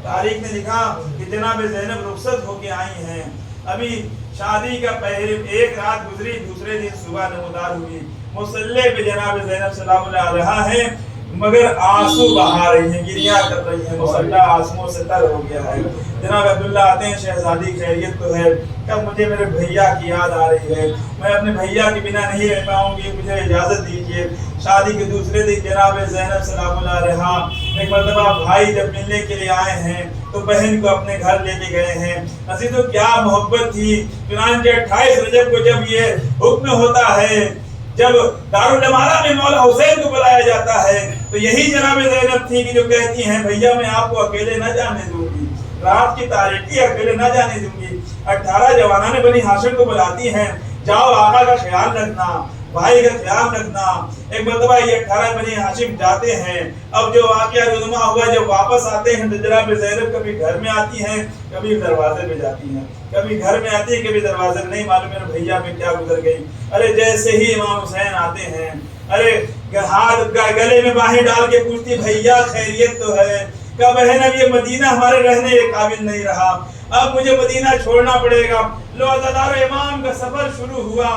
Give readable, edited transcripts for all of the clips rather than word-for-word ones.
तारीख ने लिखा कि जनाब ज़ैनब रुखसत होके आई हैं, अभी शादी का पहले एक रात गुजरी, दूसरे दिन सुबह नमोदार हुई, मुसल्ले पे जनाब ज़ैनब सलाम अलैहा है, मगर आंसू बहा रही हैं, गिरिया कर रही हैं, मुसल्ला आंसुओं से तर हो गया है। जनाब अब्दुल्ला आते हैं, शहजादी खैरियत तो है, कब मुझे मेरे भैया की याद आ रही है, मैं अपने भैया के बिना नहीं रह पाऊंगी, मुझे इजाज़त दीजिए। शादी के दूसरे दिन जनाब ज़ैनब सलाम अलैहा एक मरतबा भाई जब मिलने के लिए आए हैं तो बहन को अपने घर लेके गए हैं। अजीज़ों क्या मोहब्बत थी। चुनांचे 28 रजब को जब ये हुक्म होता है, जब दारुल इमारा में मौला हुसैन को बुलाया जाता है, तो यही जनाब ज़ैनब थी कि जो कहती हैं भैया मैं आपको अकेले न जाने दूंगी, रात की तारीकी अकेले न जाने दूंगी। 18 जवाना ने बनी हाशिम को बुलाती हैं, जाओ आका का ख्याल रखना, भाई का ख्याल रखना। एक मरतबा ये 18 बनी हाशिम जाते हैं। अब जो वाक़या रुनुमा हुआ, जब वापस आते हैं तो जनाब ज़ैनब कभी घर में आती हैं, कभी दरवाजे पे जाती हैं, कभी घर में आती है, कभी दरवाजे में, नहीं मालूम मेरे भैया में क्या गुजर गई। अरे जैसे ही इमाम हुसैन आते हैं, अरे हाथ गले में बाहें डाल के पूछती भैया खैरियत तो है? क्या बहन अब ये मदीना हमारे रहने के काबिल नहीं रहा, अब मुझे मदीना छोड़ना पड़ेगा। लो अज़ादारो इमाम का सफर शुरू हुआ।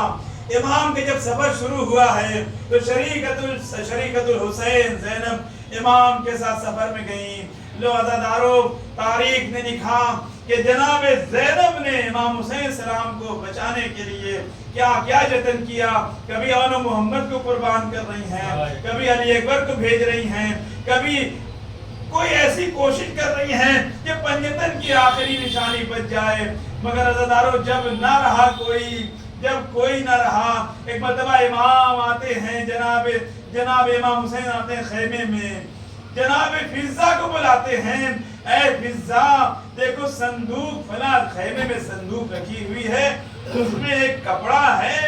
इमाम के जब सफर शुरू हुआ है तो शरीकतुल हुसैन ज़ैनब इमाम के साथ सफर में गई। लो अज़ादारो तारीख ने लिखा कि जनाब ज़ैनब ने इमाम हुसैन सलाम को बचाने के लिए क्या क्या जतन किया। कभी आनो मोहम्मद को कुर्बान कर रही हैं, कभी अली अकबर को भेज रही हैं, कभी कोई ऐसी कोशिश कर रही हैं कि पंजतन की आखिरी निशानी बच जाए। मगर अज़ादारो जब कोई ना रहा, एक मरतबा इमाम आते हैं, जनाब इमाम हुसैन आते हैं खेमे में, जनाब फिज़्ज़ा को बुलाते हैं, ऐ फिज़्ज़ा देखो संदूक फला खेमे में संदूक रखी हुई है, उसमें एक कपड़ा है।